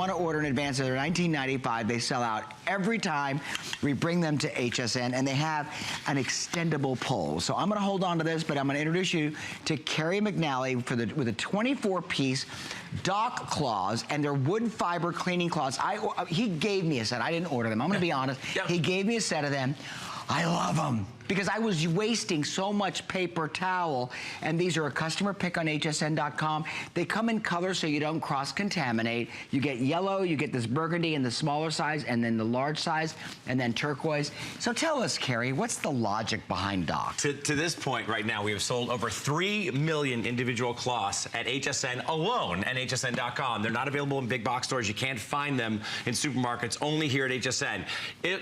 want to order in advance. They're $19.95. They sell out every time we bring them to HSN, and they have an extendable pull. So I'm going to hold on to this, but I'm going to introduce you to Carrie McNally with a 24-piece dock cloths, and they're wood fiber cleaning cloths. He gave me a set. I didn't order them. I'm going to be honest. Yep. He gave me a set of them. I love them because I was wasting so much paper towel, and these are a customer pick on hsn.com. They come in color so you don't cross-contaminate. You get yellow, you get this burgundy in the smaller size, and then the large size, and then turquoise. So tell us, Carrie, what's the logic behind Doc? To this point right now, we have sold over 3 million individual cloths at HSN alone at hsn.com. They're not available in big box stores. You can't find them in supermarkets, only here at HSN.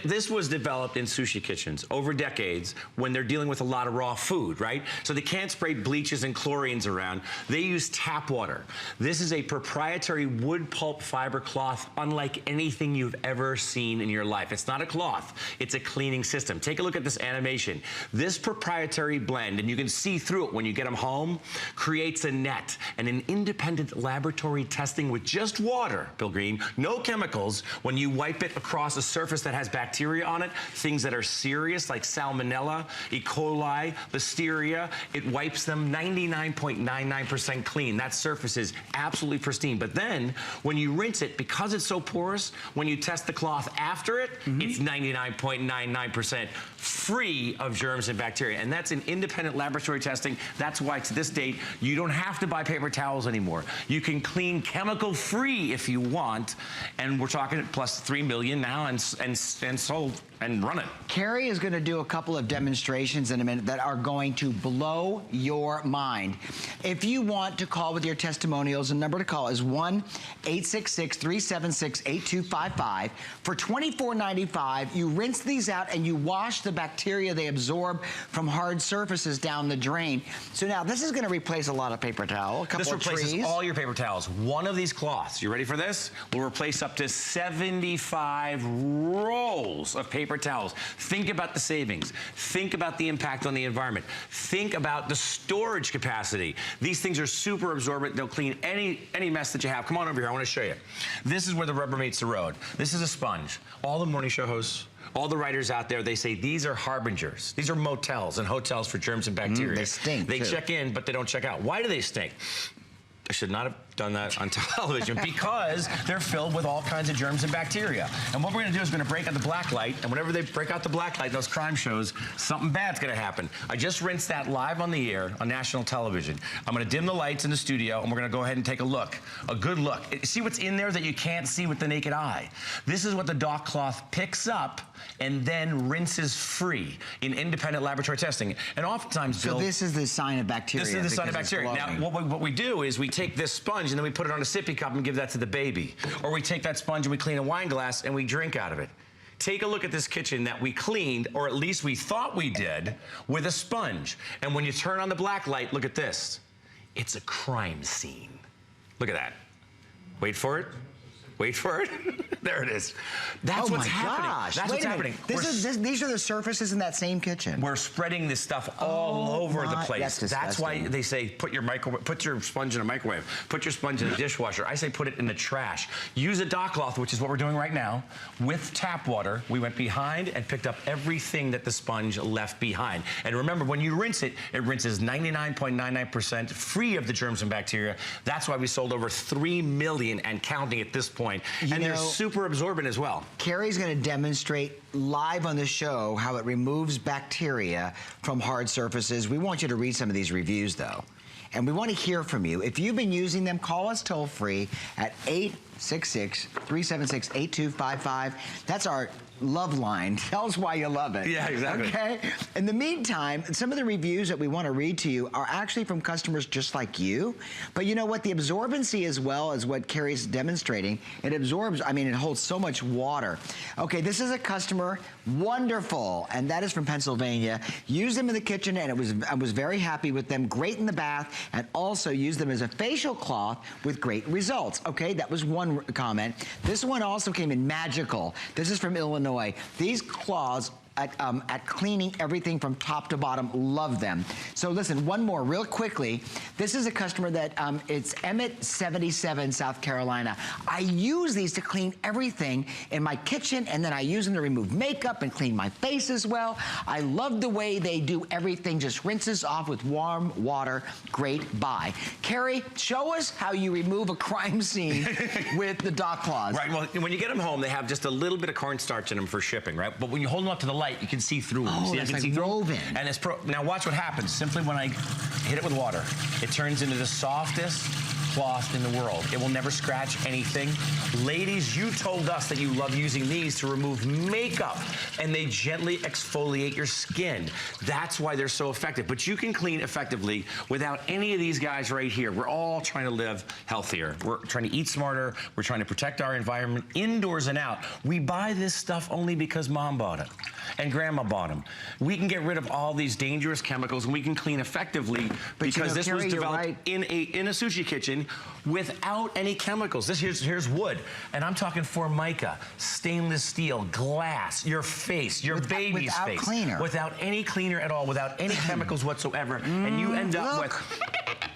This was developed in sushi kitchens over decades when they're dealing with a lot of raw food, right? So they can't spray bleaches and chlorines around. They use tap water. This is a proprietary wood pulp fiber cloth unlike anything you've ever seen in your life. It's not a cloth, it's a cleaning system. Take a look at this animation. This proprietary blend, and you can see through it when you get them home, creates a net, and an independent laboratory testing with just water, Bill Green, no chemicals. When you wipe it across a surface that has bacteria on it, things that are serious like salmonella, E. coli, listeria, it wipes them 99.99% clean. That surface is absolutely pristine. But then when you rinse it, because it's so porous, when you test the cloth after it, it's 99.99% free of germs and bacteria. And that's an independent laboratory testing. That's why to this date, you don't have to buy paper towels anymore. You can clean chemical free if you want. And we're talking plus 3 million now and sold and run it. Carrie is going to do a couple of demonstrations in a minute that are going to blow your mind. If you want to call with your testimonials, the number to call is 1-866-376-8255. For $24.95, you rinse these out and you wash the bacteria they absorb from hard surfaces down the drain. So now this is going to replace a lot of paper towel, a couple of trees. This replaces all your paper towels. One of these cloths, you ready for this? Will replace up to 75 rolls of paper towels. Think about the savings. Think about the impact on the environment. Think about the storage capacity. These things are super absorbent. They'll clean any mess that you have. Come on over here. I want to show you. This is where the rubber meets the road. This is a sponge. All the morning show hosts, all the writers out there, they say these are harbingers. These are motels and hotels for germs and bacteria. They stink, They check in, but they don't check out. Why do they stink? I should not have done that on television because they're filled with all kinds of germs and bacteria. And what we're gonna do is we're gonna break out the black light, and whenever they break out the black light, those crime shows, something bad's gonna happen. I just rinsed that live on the air on national television. I'm gonna dim the lights in the studio, and we're gonna go ahead and take a look, a good look. See what's in there that you can't see with the naked eye? This is what the dock cloth picks up and then rinses free in independent laboratory testing. And oftentimes, Bill, so this is the sign of bacteria. This is the sign of bacteria. Now, what we do is we take this sponge and then we put it on a sippy cup and give that to the baby. Or we take that sponge and we clean a wine glass and we drink out of it. Take a look at this kitchen that we cleaned, or at least we thought we did, with a sponge. And when you turn on the black light, look at this. It's a crime scene. Look at that. Wait for it. Wait for it. There it is. That's what's happening. Gosh. That's what's happening. These are the surfaces in that same kitchen. We're spreading this stuff all over the place. That's why they say put your sponge in a microwave. Put your sponge in a dishwasher. I say put it in the trash. Use a dock cloth, which is what we're doing right now, with tap water. We went behind and picked up everything that the sponge left behind. And remember, when you rinse it, it rinses 99.99% free of the germs and bacteria. That's why we sold over 3 million and counting at this point. And they're super absorbent as well. Carrie's going to demonstrate live on the show how it removes bacteria from hard surfaces. We want you to read some of these reviews, though. And we want to hear from you. If you've been using them, call us toll free at 866-376-8255. That's our love line. Tell us why you love it. Yeah, exactly. Okay? In the meantime, some of the reviews that we want to read to you are actually from customers just like you. But you know what? The absorbency as well as what Carrie's demonstrating, it absorbs, I mean, it holds so much water. Okay, this is a customer, wonderful, and that is from Pennsylvania. Used them in the kitchen, and I was very happy with them. Great in the bath, and also used them as a facial cloth with great results. Okay, that was one comment. This one also came in magical. This is from Illinois. These cloths at cleaning everything from top to bottom. Love them. So listen, one more real quickly. This is a customer that, it's Emmett 77, South Carolina. I use these to clean everything in my kitchen, and then I use them to remove makeup and clean my face as well. I love the way they do everything, just rinses off with warm water. Great buy. Carrie, show us how you remove a crime scene with the dock cloths. Right, well, when you get them home, they have just a little bit of cornstarch in them for shipping, right? But when you hold them up to the light, you can see through them. Oh, see, that's like see woven. And it's now watch what happens. Simply when I hit it with water, it turns into the softest cloth in the world. It will never scratch anything. Ladies, you told us that you love using these to remove makeup, and they gently exfoliate your skin. That's why they're so effective. But you can clean effectively without any of these guys right here. We're all trying to live healthier. We're trying to eat smarter. We're trying to protect our environment indoors and out. We buy this stuff only because mom bought it and grandma bought them. We can get rid of all these dangerous chemicals, and we can clean effectively because this was developed in a sushi kitchen without any chemicals. Here's wood, and I'm talking Formica, stainless steel, glass, your face, your baby's face. Without cleaner. Without any cleaner at all, without any chemicals whatsoever, and you end up with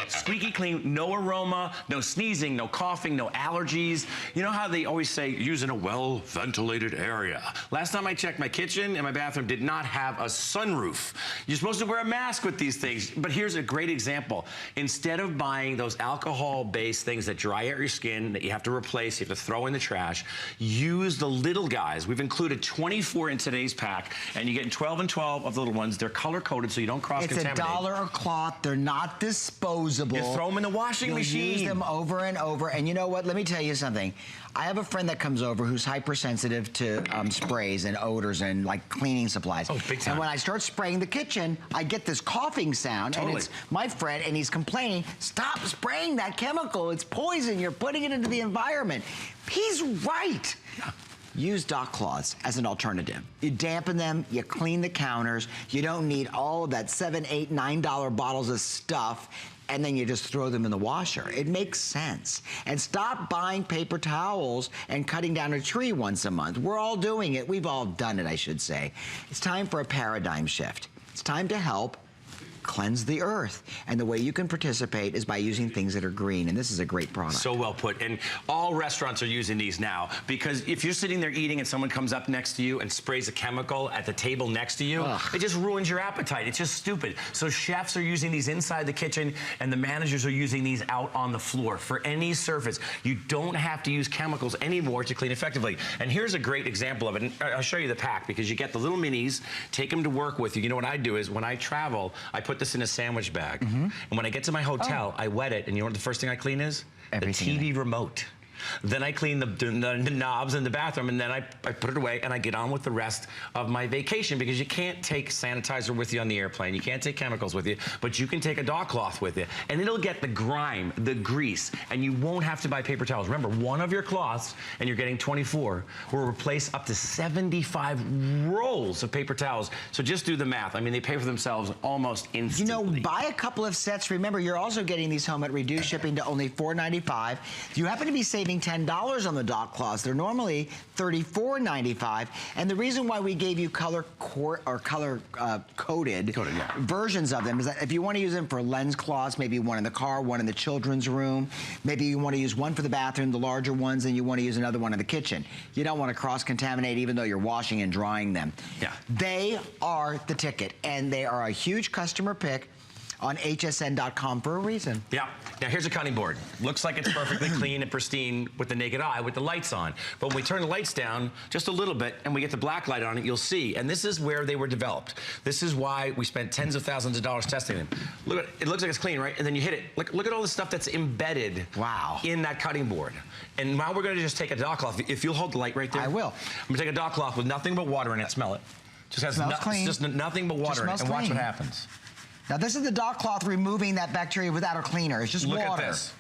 squeaky clean, no aroma, no sneezing, no coughing, no allergies. You know how they always say, use in a well-ventilated area. Last time I checked, my kitchen and my bathroom did not have a sunroof. You're supposed to wear a mask with these things, but here's a great example. Instead of buying those alcohol-based things that dry out your skin, that you have to replace, you have to throw in the trash, use the little guys. We've included 24 in today's pack, and you get 12 and 12 of the little ones. They're color-coded so you don't cross-contaminate. It's $1 a cloth. They're not disposable. You throw them in the washing machine. Use them over and over. And you know what? Let me tell you something. I have a friend that comes over who's hypersensitive to sprays and odors and like cleaning supplies. Oh, big time. And when I start spraying the kitchen, I get this coughing sound. Totally. And it's my friend, and he's complaining, stop spraying that chemical. It's poison. You're putting it into the environment. He's right. Yeah. Use dock cloths as an alternative. You dampen them, you clean the counters, you don't need all of that $7, $8, $9 bottles of stuff, and then you just throw them in the washer. It makes sense. And stop buying paper towels and cutting down a tree once a month. We're all doing it. We've all done it, I should say. It's time for a paradigm shift. It's time to help cleanse the earth. And the way you can participate is by using things that are green, and this is a great product. So well put. And all restaurants are using these now, because if you're sitting there eating and someone comes up next to you and sprays a chemical at the table next to you, it just ruins your appetite. It's just stupid. So chefs are using these inside the kitchen, and the managers are using these out on the floor for any surface. You don't have to use chemicals anymore to clean effectively. And here's a great example of it. And I'll show you the pack, because you get the little minis, take them to work with you. You know what I do is when I travel, I put this in a sandwich bag. And when I get to my hotel, I wet it, and you know what the first thing I clean is? Everything. The TV remote. Then I clean the knobs in the bathroom, and then I put it away, and I get on with the rest of my vacation, because you can't take sanitizer with you on the airplane. You can't take chemicals with you, but you can take a dock cloth with you, and it'll get the grime, the grease, and you won't have to buy paper towels. Remember, one of your cloths, and you're getting 24, will replace up to 75 rolls of paper towels. So just do the math. I mean, they pay for themselves almost instantly. You know, buy a couple of sets. Remember, you're also getting these home at reduced shipping to only $4.95. You happen to be saving $10 on the dock cloths. They're normally $34.95. And the reason why we gave you color coded versions of them is that if you want to use them for lens cloths, maybe one in the car, one in the children's room, maybe you want to use one for the bathroom, the larger ones, and you want to use another one in the kitchen. You don't want to cross-contaminate even though you're washing and drying them. Yeah. They are the ticket, and they are a huge customer pick on hsn.com for a reason. Yeah. Now here's a cutting board. Looks like it's perfectly clean and pristine with the naked eye, with the lights on. But when we turn the lights down just a little bit and we get the black light on it, you'll see. And this is where they were developed. This is why we spent tens of thousands of dollars testing them. Look at it. Looks like it's clean, right? And then you hit it. Look at all the stuff that's embedded in that cutting board. And now we're going to just take a dock cloth. If you'll hold the light right there. I will. I'm going to take a dock cloth with nothing but water in it. Smell it. Just has just nothing but water in it. And watch what happens. Now this is the dock cloth removing that bacteria without a cleaner. It's just water. Look at this.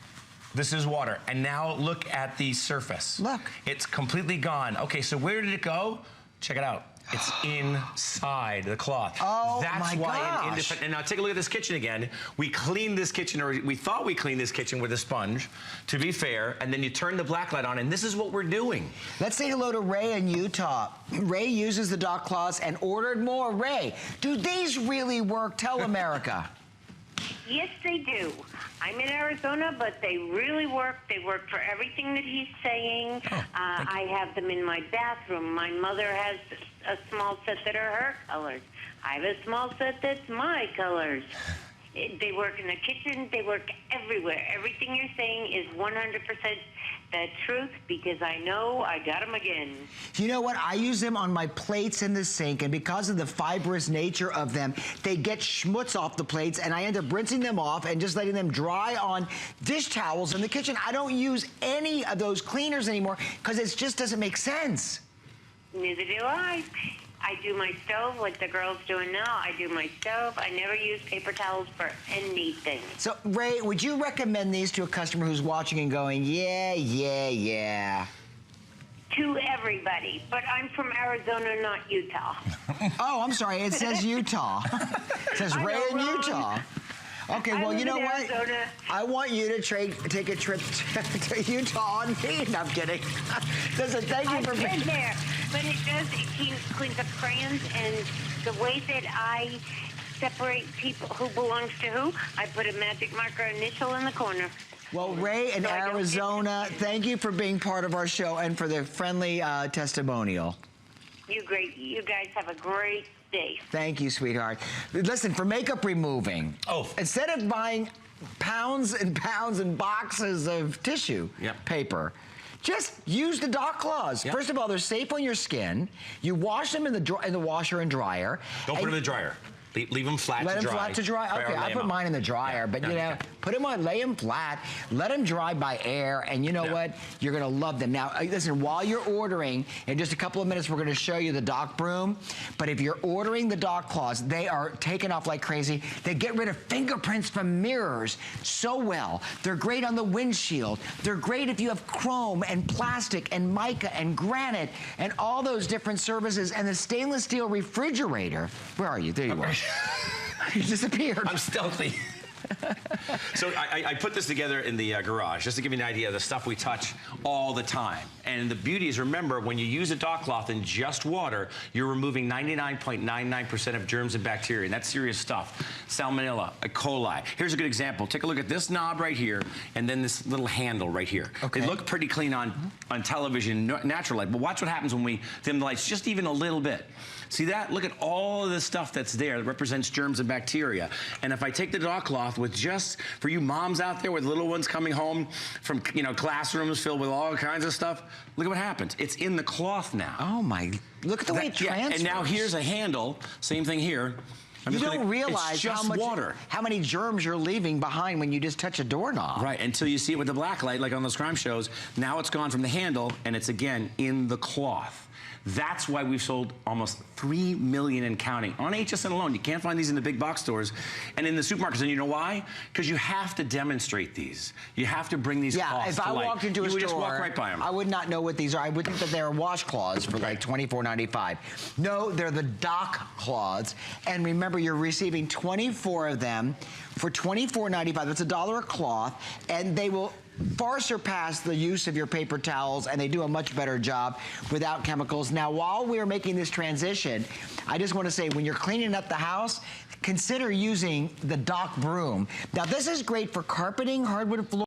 This is water. And now look at the surface. Look. It's completely gone. Okay, so where did it go? Check it out. It's inside the cloth. Oh, That's my why gosh. an independent. And now take a look at this kitchen again. We cleaned this kitchen, or we thought we cleaned this kitchen with a sponge, to be fair, and then you turn the black light on, and this is what we're doing. Let's say hello to Ray in Utah. Ray uses the dock cloths and ordered more. Ray, do these really work? Tell America. Yes, they do. I'm in Arizona, but they really work. They work for everything that he's saying. I have them in my bathroom. My mother has a small set that are her colors. I have a small set that's my colors. They work in the kitchen. They work everywhere. Everything you're saying is 100% the truth, because I know I got them again. You know what? I use them on my plates in the sink, and because of the fibrous nature of them, they get schmutz off the plates, and I end up rinsing them off and just letting them dry on dish towels in the kitchen. I don't use any of those cleaners anymore because it just doesn't make sense. Neither do I. I do my stove like the girl's doing now. I do my stove. I never use paper towels for anything. So, Ray, would you recommend these to a customer who's watching and going, yeah, yeah, yeah? To everybody, but I'm from Arizona, not Utah. Oh, I'm sorry. It says Utah. It says I Ray know, in wrong. Utah. Okay, I well, live you know in what? Arizona. I want you to take a trip to Utah on me. No, I'm kidding. Listen, thank you I've for been there, but it cleans up crayons, and the way that I separate people who belongs to who, I put a magic marker initial in the corner. Well, Ray in So I don't get Arizona, confused. thank you for being part of our show and for the friendly testimonial. You guys have a great day. Thank you, sweetheart. Listen, for makeup removing, instead of buying pounds and pounds and boxes of tissue paper, just use the dock cloths. First of all, they're safe on your skin. You wash them in the washer and dryer. Don't put them in the dryer. Leave them flat to dry. Let them flat to dry. Okay, I put mine in the dryer, but you know, put them on, lay them flat, let them dry by air, and you know what? You're gonna love them. Now, listen, while you're ordering, in just a couple of minutes, we're gonna show you the dock broom, but if you're ordering the dock cloths, they are taken off like crazy. They get rid of fingerprints from mirrors so well. They're great on the windshield. They're great if you have chrome and plastic and mica and granite and all those different surfaces, and the stainless steel refrigerator. Where are you? There you are. You disappeared. I'm stealthy. So I put this together in the garage just to give you an idea of the stuff we touch all the time. And the beauty is, remember, when you use a dock cloth in just water, you're removing 99.99% of germs and bacteria. And that's serious stuff. Salmonella, E. coli. Here's a good example. Take a look at this knob right here and then this little handle right here. Okay. They look pretty clean on television, natural light. But watch what happens when we dim the lights just even a little bit. See that? Look at all of the stuff that's there that represents germs and bacteria. And if I take the dock cloth with just, for you moms out there with little ones coming home from, you know, classrooms filled with all kinds of stuff, look at what happens. It's in the cloth now. Oh my, look at the way it transfers. And now here's a handle, same thing here. You don't realize how many germs you're leaving behind when you just touch a doorknob. Right, until you see it with the black light, like on those crime shows. Now it's gone from the handle, and it's again in the cloth. That's why we've sold almost 3 million and counting on HSN alone. You can't find these in the big box stores and in the supermarkets. And you know why? Because you have to demonstrate these. You have to bring these cloths if I to light. walked into a store, you would just walk right by them. I would not know what these are. I would think that they're washcloths for like $24.95. No, they're the dock cloths. And remember, you're receiving 24 of them for $24.95. That's $1 a cloth, and they will far surpass the use of your paper towels, and they do a much better job without chemicals. Now, while we're making this transition, I just want to say, when you're cleaning up the house, consider using the dock broom. Now, this is great for carpeting, hardwood floor.